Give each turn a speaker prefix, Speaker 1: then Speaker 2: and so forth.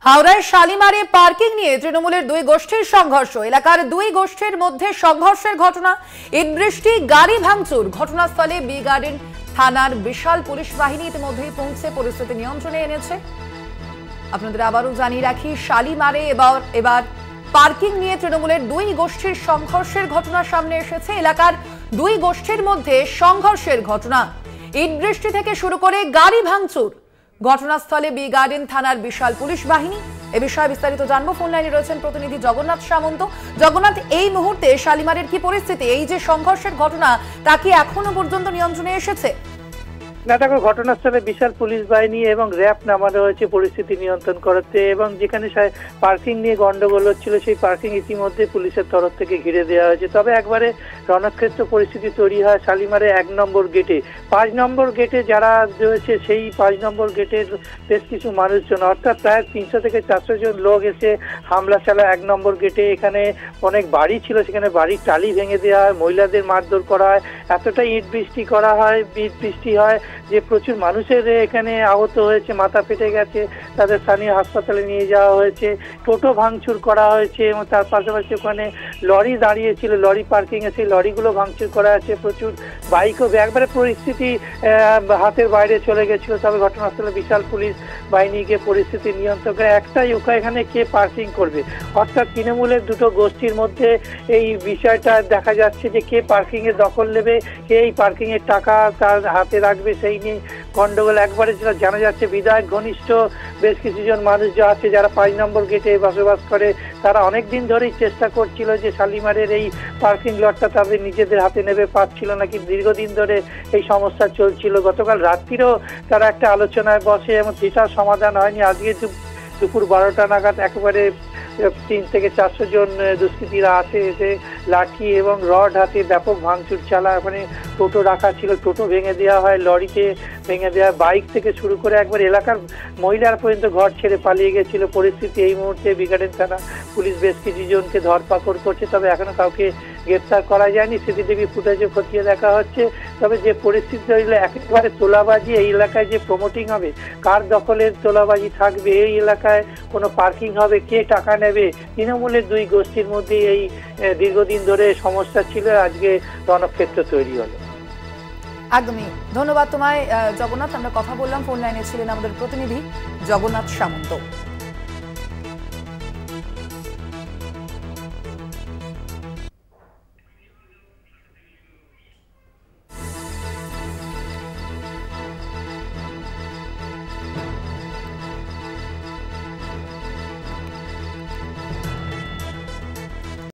Speaker 1: হাওড়ায় শালিমারে পার্কিং নিয়ে তৃণমূলের দুই গোষ্ঠীর সংঘর্ষ। এলাকার দুই গোষ্ঠীর মধ্যে সংঘর্ষের ঘটনা। ইট বৃষ্টি, গাড়ি ভাঙচুর। ঘটনাস্থলে বি গার্ডেন থানার বিশাল পুলিশ বাহিনী ইতিমধ্যেই পৌঁছে পরিস্থিতি নিয়ন্ত্রণে এনেছে। আপনাদের আবারও জানিয়ে রাখি, শালিমারে এবার পার্কিং নিয়ে তৃণমূলের দুই গোষ্ঠীর সংঘর্ষের ঘটনা সামনে এসেছে। এলাকার দুই গোষ্ঠীর মধ্যে সংঘর্ষের ঘটনা। ইট বৃষ্টি থেকে শুরু করে গাড়ি ভাঙচুর। ঘটনাস্থলে বি গার্ডেন থানার বিশাল পুলিশ বাহিনী। এ বিষয়ে বিস্তারিত জানবো। ফোন লাইনে রয়েছেন প্রতিনিধি জগন্নাথ সামন্ত। জগন্নাথ, এই মুহূর্তে শালিমারের কি পরিস্থিতি? এই যে সংঘর্ষের ঘটনা, তা কি এখনো পর্যন্ত নিয়ন্ত্রণে এসেছে?
Speaker 2: না, দেখো, ঘটনাস্থলে বিশাল পুলিশ বাহিনী এবং র্যাব নামানো হয়েছে পরিস্থিতি নিয়ন্ত্রণ করতে, এবং যেখানে পার্কিং নিয়ে গন্ডগোল হচ্ছিল সেই পার্কিং ইতিমধ্যে পুলিশের তরফ থেকে ঘিরে দেওয়া হয়েছে। তবে একবারে রণক্ষেত্র পরিস্থিতি তৈরি হয় শালিমারে 1 নম্বর গেটে। 5 নম্বর গেটে যারা রয়েছে, সেই 5 নম্বর গেটের বেশ কিছু মানুষজন, অর্থাৎ প্রায় 300 থেকে 400 জন লোক এসে হামলা চালায় 1 নম্বর গেটে। এখানে অনেক বাড়ি ছিল, সেখানে বাড়ির টালি ভেঙে দেওয়া হয়, মহিলাদের মারধর করা হয়, এতটাই ইট বৃষ্টি করা হয়, ইট বৃষ্টি হয় যে প্রচুর মানুষের এখানে আহত হয়েছে, মাথা ফেটে গেছে, তাদের স্থানীয় হাসপাতালে নিয়ে যাওয়া হয়েছে। টোটো ভাঙচুর করা হয়েছে এবং তার পাশাপাশি ওখানে লরি দাঁড়িয়েছিল, লরি পার্কিংয়ে, সেই লরিগুলো ভাঙচুর করা আছে। প্রচুর বাইকও, একবারে পরিস্থিতি হাতের বাইরে চলে গেছিল। তবে ঘটনাস্থলে বিশাল পুলিশ বাহিনী গিয়ে পরিস্থিতি নিয়ন্ত্রণ করে। একটাই উপায়, এখানে কে পার্কিং করবে, অর্থাৎ তৃণমূলের দুটো গোষ্ঠীর মধ্যে এই বিষয়টা দেখা যাচ্ছে যে কে পার্কিংয়ের দখল নেবে, কে এই পার্কিংয়ের টাকা তার হাতে রাখবে, সেই নিয়ে গন্ডগোল একবারে যেটা জানা যাচ্ছে। বিধায়ক ঘনিষ্ঠ বেশ কিছুজন মানুষ যা আছে, যারা 5 নম্বর গেটে বসবাস করে, তারা অনেক দিন ধরেই চেষ্টা করছিল যে শালিমারের এই পার্কিং লটটা তাদের নিজেদের হাতে নেবে, পাচ্ছিল না, কিন্তু দীর্ঘদিন ধরে এই সমস্যা চলছিল। গতকাল রাত্রিরেও তারা একটা আলোচনায় বসে এবং সেটার সমাধান হয়নি। আজকে দুপুর 12টা নাগাদ একেবারে 300 থেকে 400 জন দুষ্কৃতীরা আসে, এসে লাঠি এবং রড হাতে ব্যাপক ভাঙচুর চালায়। ওখানে টোটো রাখা ছিল, টোটো ভেঙে দেওয়া হয়, লরিতে ভেঙে দেওয়া, বাইক থেকে শুরু করে একবার এলাকার মহিলারা পর্যন্ত ঘর ছেড়ে পালিয়ে গেছিল। পরিস্থিতি এই মুহূর্তে বি গার্ডেন থানা পুলিশ বেশ কিছু জনকে ধরপাকড় করছে, তবে এখনো কাউকে গ্রেপ্তার করা যায়নি। সিসিটিভি ফুটেজও খতিয়ে দেখা হচ্ছে। তবে যে পরিস্থিতি হইলে একেবারে তোলাবাজি, এই এলাকায় যে প্রমোটিং হবে, কার দখলের তোলাবাজি থাকবে, এই এলাকায় কোনো পার্কিং হবে, কে টাকা নেবে, তৃণমূলের দুই গোষ্ঠীর মধ্যে এই দীর্ঘদিন ধরে সমস্যা ছিল। আজকে রণক্ষেত্র তৈরি হলো।
Speaker 1: একদমই ধন্যবাদ তোমায় জগন্নাথ। আমরা কথা বললাম, ফোন লাইনে ছিলেন আমাদের প্রতিনিধি জগন্নাথ সামন্ত।